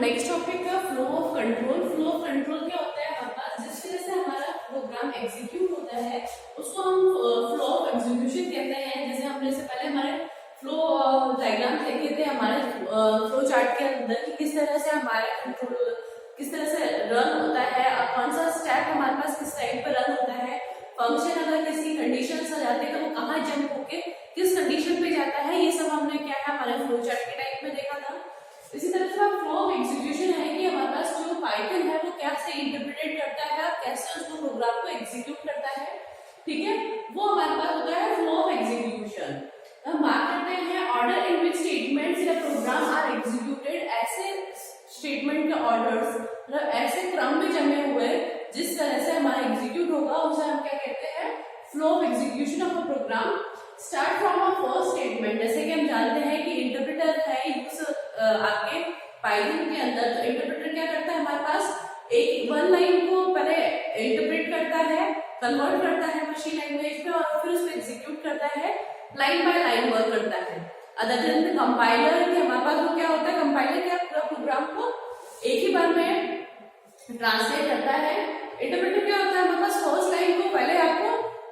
Next topic है flow of control. Flow of control क्या होता है हमारे पास, जिस तरह से हमारा प्रोग्राम एग्जीक्यूट होता है उसको हम फ्लो ऑफ एग्जीक्यूशन कहते हैं। जैसे हमने इससे पहले हमारे फ्लो डायग्राम देखे थे हमारे फ्लो चार्ट के अंदर कि किस तरह से हमारा कंट्रोल किस तरह से रन होता है, कौन सा स्टेप हमारे पास किस टाइम पर रन होता है, फंक्शन अगर किसी कंडीशन से जाते हैं तो वो कहाँ जंप होके किस कंडीशन पे जाता है, ये सब हमने क्या है हमारे फ्लो चार्ट के टाइप में देखा था। इसी तरह से फ्लो ऑफ एग्जीक्यूशन है कि हमारे पास जो पाइथन है वो कैसे इंटरप्रेट करता है, कैसे उसको प्रोग्राम को एग्जीक्यूट करता है, ठीक है, वो हमारे पास होता है फ्लो ऑफ एग्जीक्यूशन। हम बात करते हैं order in which statements in a program are executed, ऐसे स्टेटमेंट के ऑर्डर्स मतलब ऐसे क्रम में जमे हुए जिस तरह से हमारा एग्जीक्यूट होगा उसे हम क्या कहते हैं, flow of execution of a program. Start from a first statement, जैसे कि हम जानते हैं कि इंटरप्रेटर है यूज आपके पाइथन के अंदर, तो इंटरप्रेटर क्या करता है हमारे पास एक वन लाइन को पहले इंटरप्रेट करता है, कन्वर्ट करता है मशीन लैंग्वेज में और फिर उसको एग्जीक्यूट करता है, लाइन बाय लाइन वर्क करता है। अदर देन कंपाइलर कि हमारे पास वो क्या होता है, कंपाइलर क्या पूरा प्रोग्राम को एक ही बार में ट्रांसलेट करता है। इंटरप्रेटर क्या होता है हमारे पास फर्स्ट लाइन को पहले आपको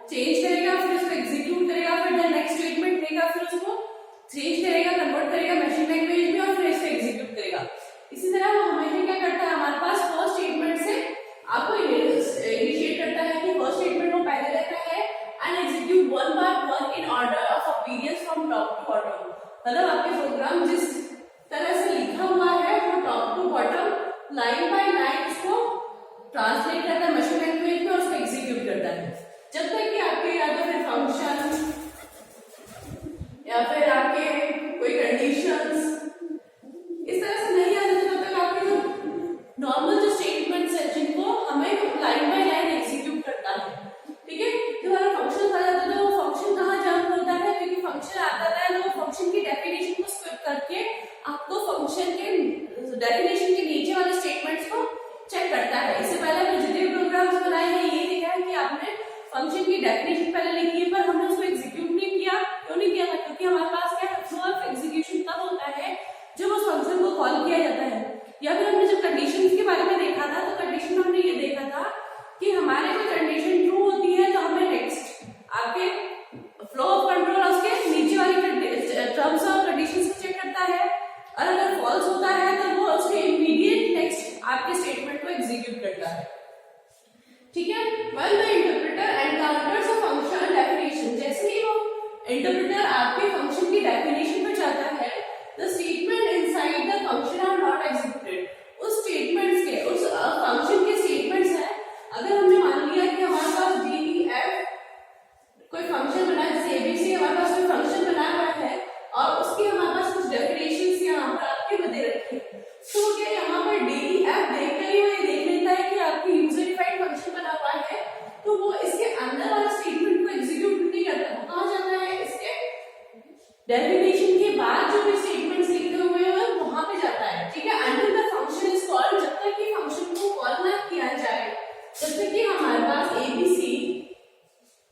चेंज करेगा, फिर उसको एग्जीक्यूट करेगा, फिर नेक्स्ट स्टेटमेंट देगा, फिर उसको चेंज करेगा, कन्वर्ट करेगा मशीन लैंग्वेज में और फिर इसको एग्जीक्यूट करेगा। इसी तरह वो हमेशा क्या करता है हमारे पास फर्स्ट स्टेटमेंट से आपको इनिशिएट करता है कि फर्स्ट स्टेटमेंट वो पहले रहता है and execute one by one in order of appearance from top to bottom. मतलब आपके प्रोग्राम जिस तरह से लिखा हुआ है वो top to bottom line by line उसको ट्रांसलेट करता है मशीन लैंग्वेज में और उसको एग्जीक्यूट करता है, जब तक कि आपके या तो फिर फंक्शन या फिर आपके कोई कंडीशंस इस तरह से नहीं आ जाते तब तक आपके जो नॉर्मल जो स्टेटमेंट्स है जिनको हमें लाइन बाय लाइन एग्जीक्यूट करता है, ठीक है। जब हमारा फंक्शन आ जाता है तो वो फंक्शन कहाँ जंप होता है, क्योंकि फंक्शन आता है तो फंक्शन की डेफिनेशन को स्किप करके आपको फंक्शन के डेफिनेशन के नीचे वाले स्टेटमेंट्स को चेक करता है। इससे पहले हमने जितने प्रोग्राम्स बनाए हैं ये देखा है कि आपने फंक्शन की डेफिनेशन पहले लिखी है पर हमने उसको एग्जीक्यूट नहीं किया। क्यों नहीं किया था, क्योंकि हमारे पास क्या है फ्लो ऑफ एग्जीक्यूशन तब होता है जब उस फंक्शन को कॉल किया जाता है। या फिर हमने जब कंडीशंस के बारे में देखा था तो कंडीशन में हमने ये देखा था कि हमारे कोई कंडीशन ट्रू होती है तो हमें नेक्स्ट आपके फ्लो ऑफ कंट्रोल उसके नीचे वाली टर्म्स और कंडीशंस को चेक करता है और अगर फॉल्स होता है तो वो उसके इमीडिएट नेक्स्ट आपके स्टेटमेंट को एग्जीक्यूट करता है, ठीक है। When the interpreter encounters a function definition, जैसे ही वो इंटरप्रेटर आपके फंक्शन की डेफिनेशन पे जाता है the statement inside the function are not executed. उस स्टेटमेंट्स के उस फंक्शन के स्टेटमेंट्स हैं, अगर हमने मान लिया कि हमारे पास DEF कोई फंक्शन बना है जैसे ABC हमारे पास कोई फंक्शन बना हुआ है और उसकी हमारे पास कुछ डेफिनेशंस यहाँ पर आपके में दे रखी है, तो क्या यहाँ पर DEF देखकर ही वो ये देख लेता है कि आपकी यूजर डिफाइंड फंक्शन बना हुआ है तो वो इसके अंदर वाला स्टेटमेंट को एग्जीक्यूट नहीं करता, वो कहाँ जाता है इसके डेफिनेशन के बाद जो भी स्टेटमेंट्स लिखे हुए हैं वहां पे जाता है, ठीक है। Until the function is called, जब तक कि फंक्शन को कॉल ना किया जाए, जब तक कि हमारे पास ABC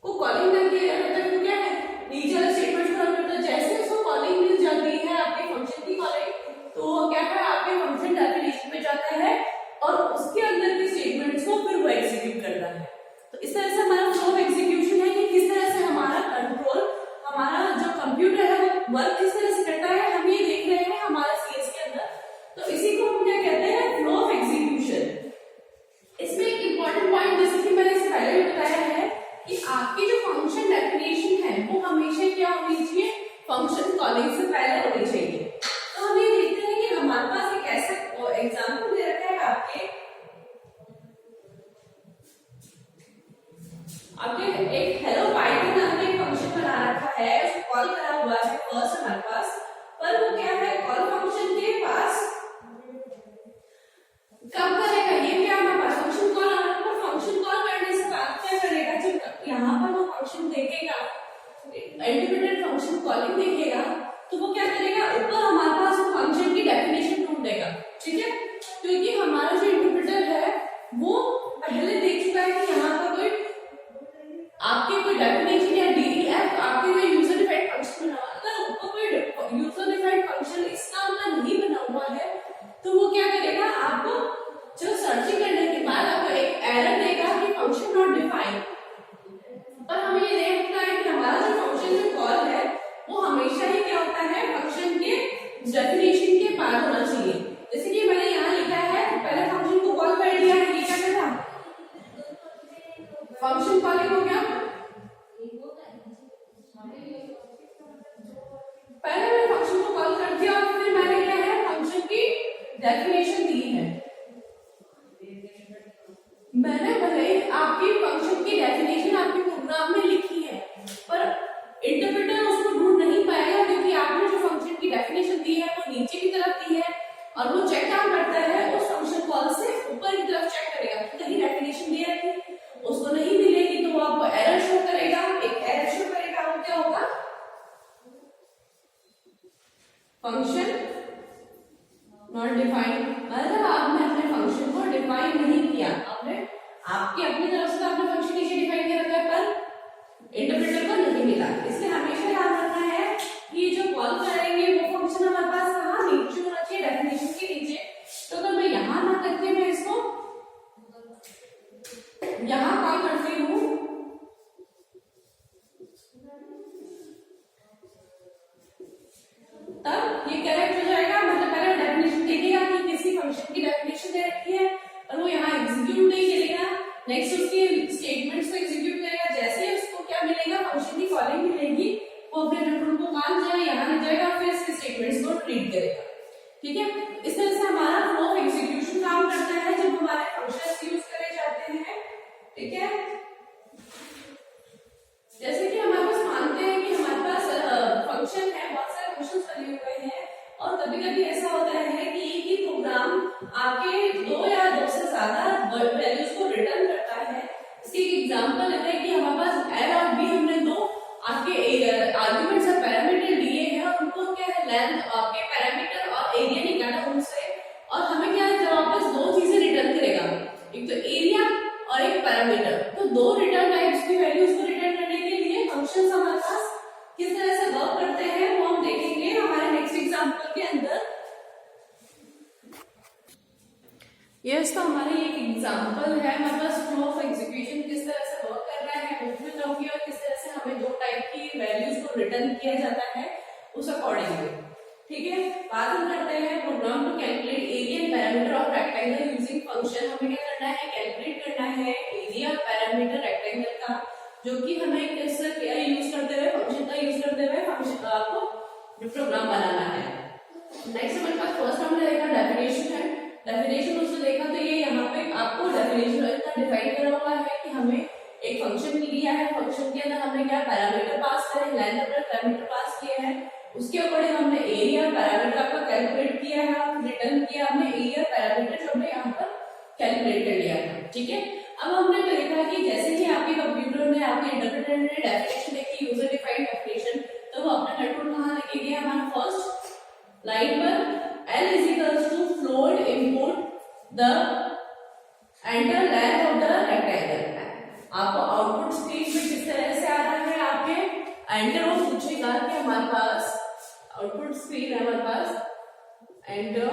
को कॉलिंग ना किया जाए तब तक क्या है नीचे वाले स्टेटमेंट्स को रन करता है। जैसे उसको कॉलिंग मिल जाती है आपके फंक्शन की कॉलिंग तो वो क्या है आपके फंक्शन डेफिनेशन पे जाता है और उसके अंदर के स्टेटमेंट्स को फिर वो एग्जीक्यूट करता है। तो इस तरह से हमारा फ्लो ऑफ एग्जीक्यूशन है कि किस तरह से हमारा कंट्रोल, हमारा जो कंप्यूटर है वो वर्क किस तरह से करता है, हम ये देख रहे हैं हमारे CS के अंदर। तो इसी को हम क्या कहते हैं, फ्लो ऑफ एग्जीक्यूशन। इसमें एक इंपॉर्टेंट पॉइंट जैसे कि मैंने इससे पहले भी बताया है कि आपकी जो फंक्शन डेफिनेशन है वो हमेशा क्या होनी चाहिए, फंक्शन कॉलिंग से पहले होनी चाहिए। तो हम ये देखते हैं कि हमारे पास एक ऐसा एग्जाम्पल दे रखा है आपके एक हेलो पाइथन हमने एक फंक्शन बना रखा है, उसको कॉल करा हुआ है फर्स्ट हमारे पास, पर वो क्या है कॉल फंक्शन के पास कब करेगा, ये क्या हमारे पास फंक्शन कॉल आना पर फंक्शन कॉल करने से बाद क्या करेगा, जब यहाँ पर वो फंक्शन देखेगा इंटरप्रेटेड फंक्शन कॉलिंग देखेगा तो वो क्या करेगा, ऊपर हमारे पास वो फंक्शन की डेफिनेशन ढूंढेगा, ठीक है। क्योंकि हमारा जो इंटरप्रेटर है वो पहले देख चुका है कि यहाँ पर कोई आपके कोई डेफिनेशन या DEF आपके कोई यूजर डिफाइंड फंक्शन बना हुआ है, अगर ऊपर कोई यूजर डिफाइंड फंक्शन इस काम का नहीं बना हुआ है तो वो क्या करेगा, डेफिनेशन दी है, मैंने भले ही आपकी फंक्शन की डेफिनेशन आपके प्रोग्राम में लिखी है, पर इंटरप्रेटर उसको ढूंढ नहीं पाएगा, क्योंकि आपने जो फंक्शन की डेफिनेशन दी है वो नीचे की तरफ दी है, और वो चेक डाउन करता है उस फंक्शन कॉल से ऊपर की तरफ चेक करेगा कि कहीं डेफिनेशन दी है, उसको नहीं मिलेगी तो वो आपको एरर शो करेगा, एक एरर शो करेगा, वो क्या होगा, फंक्शन नॉट डिफाइंड, मतलब आपने अपने फंक्शन को डिफाइन नहीं किया, आपने आपकी अपनी तरफ से तो आपने फंक्शन नीचे डिफाइन कर रखा है, पर इंटरप्रेटर को नहीं मिला। इसलिए हमेशा याद रखना है कि जो कॉल करेंगे वो फंक्शन हमारे पास कहाँ नीचे होना चाहिए, डेफिनेशन के नीचे। तो अगर मैं यहाँ ना करके मैं इसको यहाँ कॉल करती हूँ, तब ये करेक्ट हो जाएगा, मतलब पहले डेफिनेशन देखेगा कि किसी फंक्शन की डेफिनेशन दे रखी है और वो यहाँ एग्जीक्यूट नहीं करेगा, नेक्स्ट उसके स्टेटमेंट्स को एग्जीक्यूट करेगा, जैसे ही उसको क्या मिलेगा, फंक्शन की कॉलिंग मिलेगी, वो अपने कंट्रोल को मान जाए, यहाँ ले जाएगा, फिर इसके स्टेटमेंट्स को रीड करेगा। ठीक है, इस तरह से हमारा फ्लो ऑफ एग्जीक्यूशन काम करता है जब हमारे फंक्शंस यूज करे जाते हैं। ठीक है, जैसे कि हमारे पास मानते हैं कि हमारे पास फंक्शन है, बहुत सारे फंक्शंस बने हुए हैं, और कभी-कभी ऐसा होता है कि एक ही प्रोग्राम आपके दो या दो से ज्यादा वैल्यूज को रिटर्न करता है। इसकी एग्जांपल लेते हैं कि हमारे पास ए और बी, हमने दो आपके आर्गुमेंट्स और पैरामीटर लिए हैं, और उनको क्या है, लेंथ, आपके पैरामीटर और एरिया निकाला उनसे, और हमें क्या है, वापस दो चीजें रिटर्न करेगा, एक तो एरिया और एक पैरामीटर। तो दो रिटर्न टाइप्स की वैल्यूज को रिटर्न करने के लिए फंक्शंस हमारे पास किस तरह से वर्क करते हैं वो हम देखेंगे हमारे नेक्स्ट एग्जांपल के अंदर। यस, तो हमारे एक एग्जांपल है, हमारे पास फ्लो ऑफ एग्जीक्यूशन किस तरह से वर्क कर रहा है उसमें कहूंगी, और किस तरह से हमें दो टाइप की वैल्यूज को रिटर्न किया जाता है उस अकॉर्डिंगली। ठीक है, बात हम करते हैं program to calculate area and parameter of rectangle using function. हमें क्या करना है, कैलकुलेट करना है एरिया और पैरामीटर रेक्टेंगल का, जो कि हमें किस यूज करते हुए, फंक्शन का यूज करते हुए फंक्शन आपको प्रोग्राम बनाना है। नेक्स्ट हमारे पास फर्स्ट हमने देखा डेफिनेशन है, डेफिनेशन उसने देखा, तो ये यहाँ पे आपको डेफिनेशन इतना डिफाइन करा हुआ है कि हमें एक फंक्शन लिया है, फंक्शन के अंदर हमने क्या पैरामीटर पास करे, लेंथ और पैरामीटर पास किया है, उसके अकॉर्डिंग हमने एरिया पैरामीटर आपका कैलकुलेट किया है, रिटर्न किया हमने एरिया पैरामीटर जो हमने यहाँ पर कैलकुलेट कर लिया था। ठीक है, अब हमने देखा कि जैसे कि आपके कंप्यूटर में आपके इंटरप्रेटर ने डेफिनेशन देखी, यूजर डिफाइंड डेफिनेशन, तो वो अपना कंट्रोल कहाँ लेके गया, हमारा फर्स्ट लाइन पर L is equals to float input the enter length of the rectangle। आपको आउटपुट स्क्रीन में किस तरह से आ रहा है, आपके एंटर वो पूछेगा कि हमारे पास आउटपुट स्क्रीन है, हमारे पास एंटर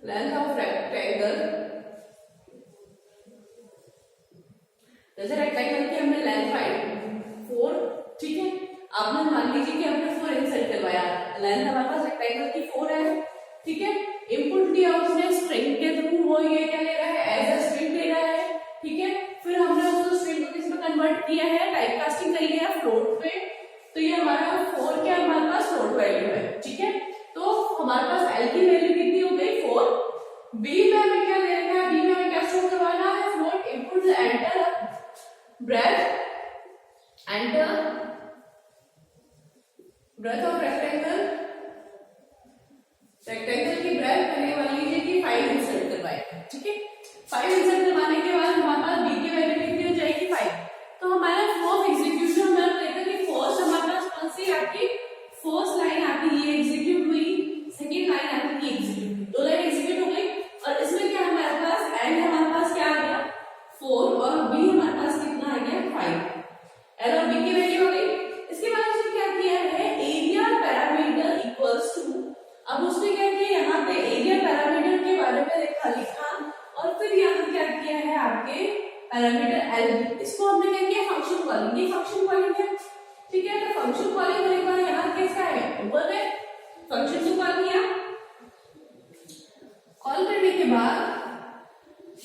लेंथ ऑफ रेक्टेंगल, जैसे रेक्टेंगल की हमने लेंथ फाइंड 4। ठीक है, आपने मान लीजिए कि आपने 4 इंसर्ट करवाया, लेंथ हमारे पास रेक्टेंगल की 4 है। ठीक है, इनपुट दिया उसने स्ट्रिंग के थ्रू, वो ये क्या ले रहा है, एज अ स्ट्रिंग ले रहा है। ठीक है, फिर हमने उसको स्ट्रिंग को किस में कन्वर्ट किया है, टाइप कास्टिंग करी है फ्लोट पे, तो ये हमारा 4 क्या हमारे पास फ्लोट वैल्यू है। ठीक है, तो हमारे पास एल की वैल्यू कितनी हो गई 4। बी में हमें क्या ले रखा है, बी में हमें क्या स्टोर करवाना है, float input enter breadth enter breadth of rectangle, rectangle की ब्रेथ पहले मान लीजिए कि 5 इंसर्ट करवाए। ठीक है, 5 इंसर्ट करवाने के बाद हमारे पास बी की वैल्यू कितनी हो जाएगी 5। तो हमारा फ्लो ऑफ एग्जीक्यूशन हमने देखा कि फर्स्ट हमारे पास कौन सी आपकी फर्स्ट लाइन आपकी ये एग्जीक्यूट हुई, सेकंड लाइन आपकी ये एग्जीक्यूट हुई, दो लाइन एग्जीक्यूट हो गई, और इसमें क्या हमारे पास एंड हमारे पास क्या आ गया 4, और बी हमारे पास कितना आ गया 5। एल और बी की वैल्यू हो गई। इसके बाद उसने क्या किया है, एरिया पैरामीटर इक्वल्स टू, अब उसने क्या किया, यहाँ पे एरिया पैरामीटर के बारे में लिखा, और फिर यहाँ क्या किया है आपके पैरामीटर एल, इसको हमने क्या किया फंक्शन कॉलिंग, ये फंक्शन कॉलिंग है। ठीक है, तो फंक्शन कॉलिंग होने के बाद यहाँ कैसा है, ऊपर है फंक्शन को कॉल किया, कॉल करने के बाद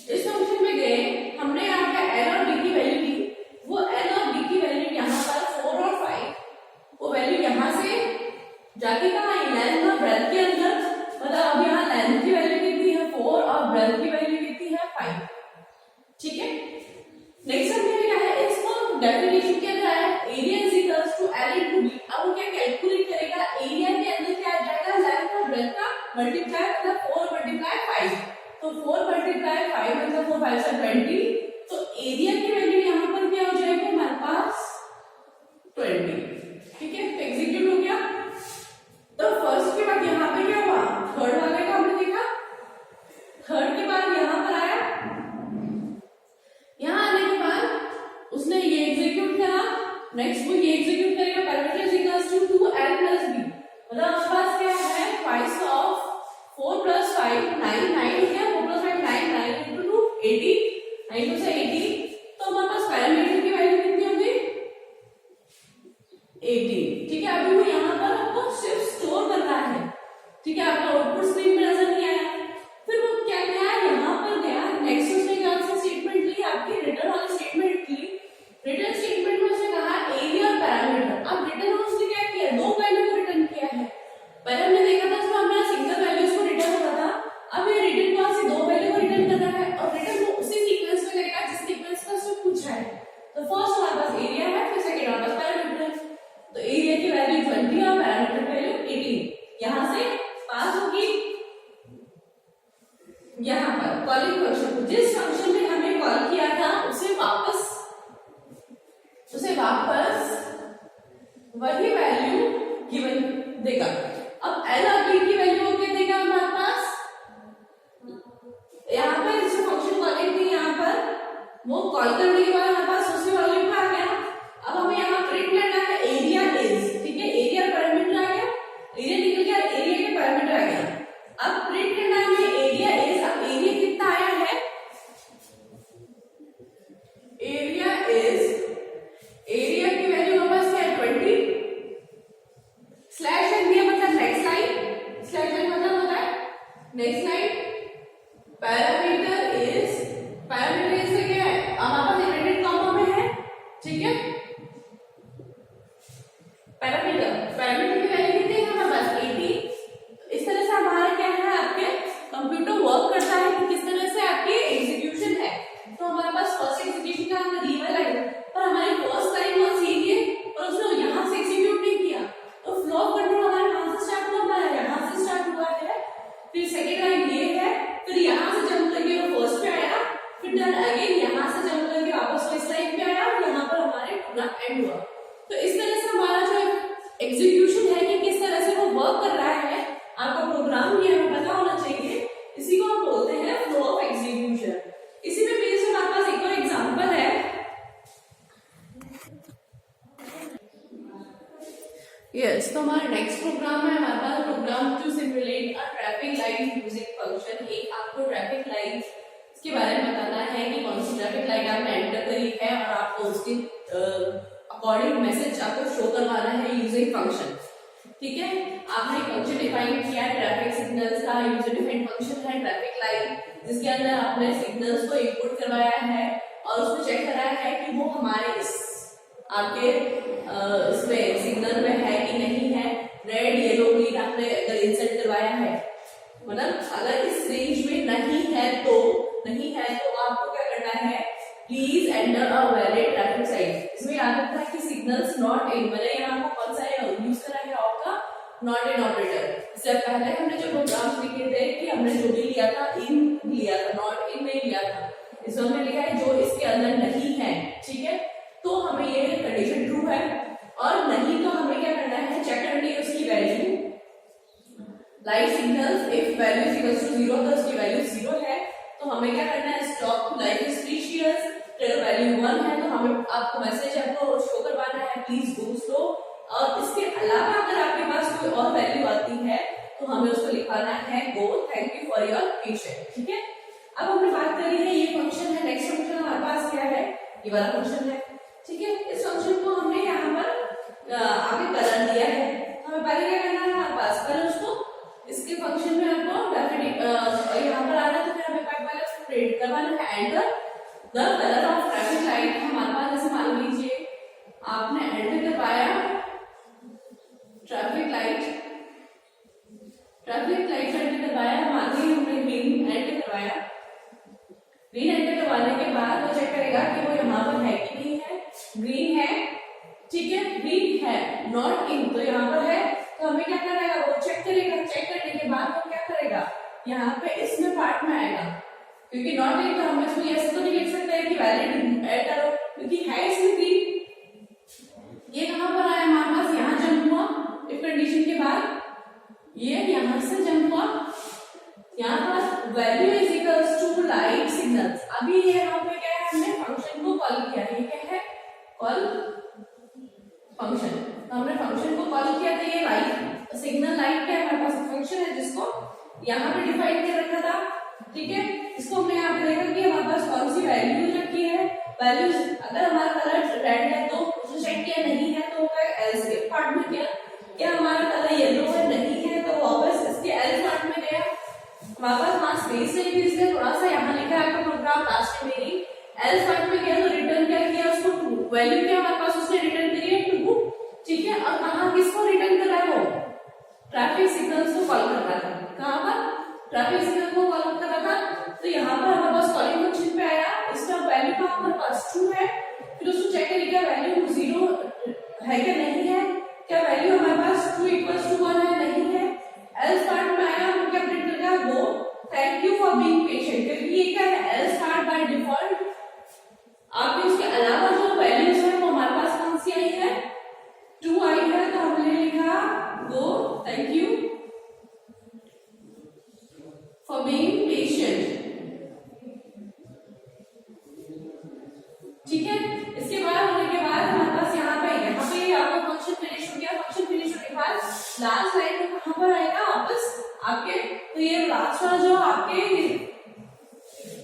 इस फंक्शन में गए, हमने यहाँ पे एल और बी की वैल्यू दी, वो एल और बी की वैल्यू यहाँ पर 4 और 5, वो वैल्यू यहाँ से जाके कहाँ लेंथ और ब्रेथ के अंदर मल्टीप्लाई मतलब 4 मल्टीप्लाई 5, तो 4 मल्टीप्लाई 5 मतलब 4 5 से 20, तो एरिया की वैल्यू यहाँ पर क्या हो जाएगी हमारे पास 20। ठीक है, तो एग्जीक्यूट हो गया। तो फर्स्ट के बाद यहाँ पे क्या हुआ, थर्ड वाले का हमने देखा, थर्ड के बाद यहाँ पर आया, यहाँ आने के बाद उसने ये एग्जीक्यूट करा, नेक्स्ट वो ये एग्जीक्यूट करेगा, parameter is equals to 2l plus b, मतलब हमारे पास क्या है, twice of 4 plus 5 9 9 हो गया, 4 plus 5 9 9 into 2 80, 9 to से 80, तो हमारे पास पैरामीटर की वैल्यू कितनी होगी 80। ठीक है, अभी वो यहाँ पर आपको सिर्फ स्टोर करना है। ठीक है, आपका आउटपुट स्क्रीन पे नजर नहीं आया, फिर वो क्या किया, यहाँ पर गया, नेक्स्ट उसने क्या स्टेटमेंट ली, आपकी रिटर्न वाली स्टेटमेंट ली, रिटर्न स्टेटमेंट में उसने कहा एरिया और पैरामीटर। अब रिटर्न में उसने क्या किया, दो वैल्यू को रिटर्न किया है, पहले हमने देखा था इसमें हमारा सिंगल वैल्यूज को रिटर्न होता था, अब ये रिटर्न को से दो वैल्यू को रिटर्न कर रहा है, और रिटर्न को उसी सीक्वेंस में करेगा जिस सीक्वेंस का उसने पूछा है। तो फर्स्ट हमारे पास एरिया है, फिर सेकंड हमारे पास पैरामीटर है, तो एरिया की वैल्यू 20 और पैरामीटर की वैल्यू 18, यहाँ से पास होगी। यहाँ पर कॉलिंग फंक्शन, जिस फंक्शन में हमें कॉल किया था उसे वापस वही वैल्यू गिवन देगा। अब एल और बी की वैल्यू क्या देगा हमारे पास, यहाँ पर जिस फंक्शन कॉलिंग थी यहाँ पर वो कॉल करने के बाद हमारे पास उसी वैल्यू पे आ गया। अब हमें यहाँ प्रिंट करना है एरिया इज, ठीक है, एरिया पैरामीटर आ गया, एरिया निकल गया, एरिया के पैरामीटर आ गया। अब प्रिंट करना है हमें एरिया इज, अब एरिया कितना आया है, एरिया इज, एरिया की वैल्यू हमारे पास क्या है 20, स्लैश एन दिया मतलब नेक्स्ट लाइन, स्लैश एन मतलब होता है next line, parameter is, parameter is क्या है हमारे पास इनवर्टेड कॉमा में है। ठीक है, पैरामीटर की वैल्यू कितनी है हमारे पास 80। इस तरह से हमारा क्या है, आपके कंप्यूटर वर्क करता है कि किस तरह से आपकी एग्जीक्यूशन है। तो हमारे पास फर्स्ट एग्जीक्यूशन का हमने दी हुआ लाइन, पर हमारी फर्स्ट लाइन वो सीधी है और उसने यहाँ से एग्जीक्यूट नहीं किया, तो फ्लो ऑफ कंट्रोल हमारा कहां से स्टार्ट हुआ, हमारा यहाँ से स्टार्ट हुआ है, फिर सेकेंड लाइन ये है, फिर यहाँ से जंप करके वो फर्स्ट पे आया, फिर डन अगेन यहाँ से जंप करके वापस इस लाइन पे आया और यहाँ पर हमारे पूरा एंड हुआ। तो इस तरह से हमारा जो एग्जीक्यूशन है कि किस तरह से वो वर्क कर रहा है, आपका प्रोग्राम ये हमें पता होना चाहिए, इसी को हम बोलते हैं फ्लो ऑफ एग्जीक्यूशन। इसी में बेस्ड हमारे पास एक और एग्जांपल है, यस, तो हमारा नेक्स्ट प्रोग्राम है हमारे पास program to simulate a traffic light using function. एक आपको ट्रैफिक लाइट के बारे में बताना है कि कौन सी ट्रैफिक लाइट आपने एंटर करी है और आपको उसके अकॉर्डिंग मैसेज आपको शो करवाना है यूजिंग फंक्शन। ठीक है, आपने फंक्शन डिफाइन किया है ट्रैफिक सिग्नल्स का, यूजर डिफाइंड फंक्शन है ट्रैफिक लाइट, जिसके अंदर आपने सिग्नल्स को इनपुट करवाया है और उसमें चेक कराया है कि वो हमारे इस आपके इसमें सिग्नल में है कि नहीं है, रेड येलो ग्रीन आपने अगर इंसर्ट करवाया है, मतलब अगर इस रेंज में नहीं है तो आपको क्या करना है, please enter a valid traffic site. इसमें याद रखना है कि सिग्नल्स नॉट इन, मैंने यहाँ पर कौन सा यूज करा है आपका नॉट इन ऑपरेटर। इससे पहले हमने जो प्रोग्राम्स लिखे थे कि हमने जो भी लिया था इन लिया था, नॉट इन नहीं लिया था। इसमें हमने लिखा है जो इसके अंदर नहीं है, ठीक है, तो हमें ये कंडीशन ट्रू है, और नहीं तो हमें क्या करना है, चेक करनी है उसकी value. Light signals if value is equal to 0 तो उसकी वैल्यू 0 है, तो हमें क्या करना है, स्टॉप लाइट इज प्रीशियस, अगर वैल्यू 1 है तो हमें आपको मैसेज आपको शो करवाना है प्लीज गो स्लो, और इसके अलावा अगर आपके पास कोई और वैल्यू आती है तो हमें उसको लिखवाना है go thank you for your patience. ठीक है, अब हमने बात करी है ये फंक्शन है, नेक्स्ट फंक्शन हमारे पास क्या है, ये वाला फंक्शन है। ठीक है, इस फंक्शन को हमने यहाँ पर आगे कलर दिया है, हमें पहले क्या करना है, हमारे पास पहले उसको इसके फंक्शन में आपको यहाँ पर आना है, तो फिर हमें पहले प्रिंट करवाना है enter the colour of traffic light. हमारे पास जैसे मान लीजिए आपने एंटर करवाया ट्रैफिक लाइट एंटर करवाया, मान लीजिए हमने ग्रीन एंटर करवाया, ग्रीन एंटर करवाने के बाद वो चेक करेगा कि वो यहाँ पर है कि नहीं है, ग्रीन है, ठीक है, ग्रीन है, नॉट इन तो यहाँ पर है, तो हमें क्या करना है, वो चेक करेगा, चेक करने के बाद वो क्या यहाँ पे इसमें पार्ट में आएगा, क्योंकि नॉट एक तो हम इसमें ऐसे तो नहीं लिख सकते कि वैलिड ऐड करो, क्योंकि है इसमें 3। ये कहाँ पर आया हमारे पास, यहाँ जंप हुआ इफ कंडीशन के बाद, ये यहाँ से जंप हुआ, यहाँ पर value is equals to light signals. अभी ये यहाँ पे क्या है, हमने फंक्शन को कॉल किया, ये क्या है, कॉल फंक्शन। तो हमने फंक्शन को कॉल किया, तो ये लाइट सिग्नल लाइट क्या है, हमारे पास फंक्शन है जिसको यहाँ पे डिफाइन कर रखा था, ठीक है। इसको हमने यहाँ पे देखा कि हमारे पास कौन सी वैल्यूज रखी है, वैल्यूज अगर हमारा कलर रेड है तो उसे चेक किया, नहीं है तो एल्स के पार्ट में किया, क्या हमारा कलर येलो है, नहीं है तो वापस इसके एल्स पार्ट में गया। हमारे पास वहां स्पेस नहीं थी, इसलिए थोड़ा सा यहाँ लिखा है आपका प्रोग्राम लास्ट में मेरी एल्स पार्ट में गया, तो रिटर्न क्या किया उसको ट्रू, वैल्यू क्या हमारे पास उसने रिटर्न करी है ट्रू, ठीक है। और कहाँ किसको रिटर्न कर रहा है, वो ट्रैफिक सिग्नल्स को कॉल कर रहा था, कहाँ पर ट्रैफिक सिग्नल को कॉल कर रहा था। तो यहाँ पर हमारे पास कॉलिंग फंक्शन पे आया, इसका वैल्यू का हमारे पास ट्रू है, फिर उसको चेक करिए क्या वैल्यू 0 है क्या नहीं है, क्या वैल्यू हमारे पास 2 = 1 है, नहीं है। एल्स पार्ट में आया, हम क्या प्रिंट कर रहा है, वो thank you for being patient, क्योंकि ये क्या है एल्स पार्ट बाय डिफॉल्ट। आपके उसके अलावा जो वैल्यूज है वो हमारे पास कौन सी आई है, 2 आई है, तो हमने लिखा वो thank you for being patient, ठीक है। इसके बाद होने के बाद हमारे पास यहाँ पे आपका फंक्शन फिनिश हो गया। फंक्शन फिनिश होने के बाद लास्ट लाइन में कहाँ पर आएगा वापस आपके, तो ये लास्ट वाला जो आपके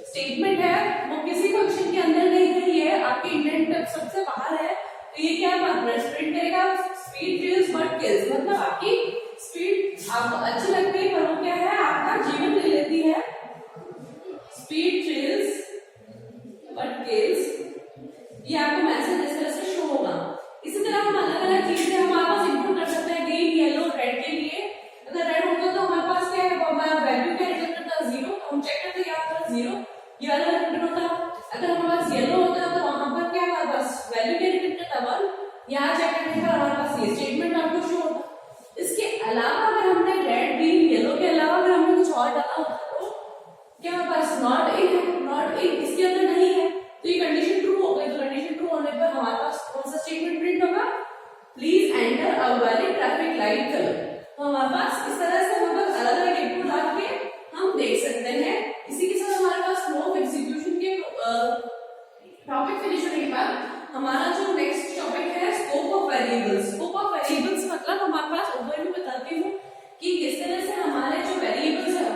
स्टेटमेंट है वो किसी फंक्शन के अंदर नहीं है, ये आपके इंडेंट सबसे बाहर है। तो ये क्या प्रिंट करेगा, स्पीड थ्रिल्स बट किल्स, मतलब आपकी स्पीड आपको अच्छी लगती है पर वो क्या है, आपका जीवन ले लेती है। स्पीड थ्रिल्स बट किल्स, ये आपको मैसेज इस तरह से शो होगा। इसी तरह हम अलग अलग चीजें हमारे पास इनपुट कर सकते हैं, ग्रीन येलो रेड के लिए। अगर रेड होता तो हमारे पास क्या है, हमारा वैल्यू क्या रिटर्न करता 0, तो हम चेक करते यहाँ पर 0, ये वाला रिटर्न होता। अगर हमारे पास येलो होता तो वहां पर क्या हमारे पास वैल्यू क्या रिटर्न करता 1, यहाँ चेक करने पर हमारे पास ये स्टेटमेंट आपको शो होता। इसके अलावा अगर हमने रेड ग्रीन येलो के अलावा अगर हमने कुछ और डाला होता तो क्या हमारे पास नॉट इन इसके अंदर नहीं है, तो ये कंडीशन ट्रू हो गई। तो कंडीशन ट्रू होने पर हमारे पास कौन सा स्टेटमेंट प्रिंट होगा, please enter a valid traffic light colour. तो हमारे पास इस तरह से मतलब अलग अलग इनपुट डाल के हम देख सकते हैं। इसी के साथ हमारे पास फ्लो ऑफ एग्जीक्यूशन के टॉपिक फिनिश होने के बाद हमारा जो नेक्स्ट टॉपिक है scope of variables. Scope of variables मतलब हमारे पास ओवरव्यू बताती हूँ कि किस तरह से हमारे जो वेरिएबल्स है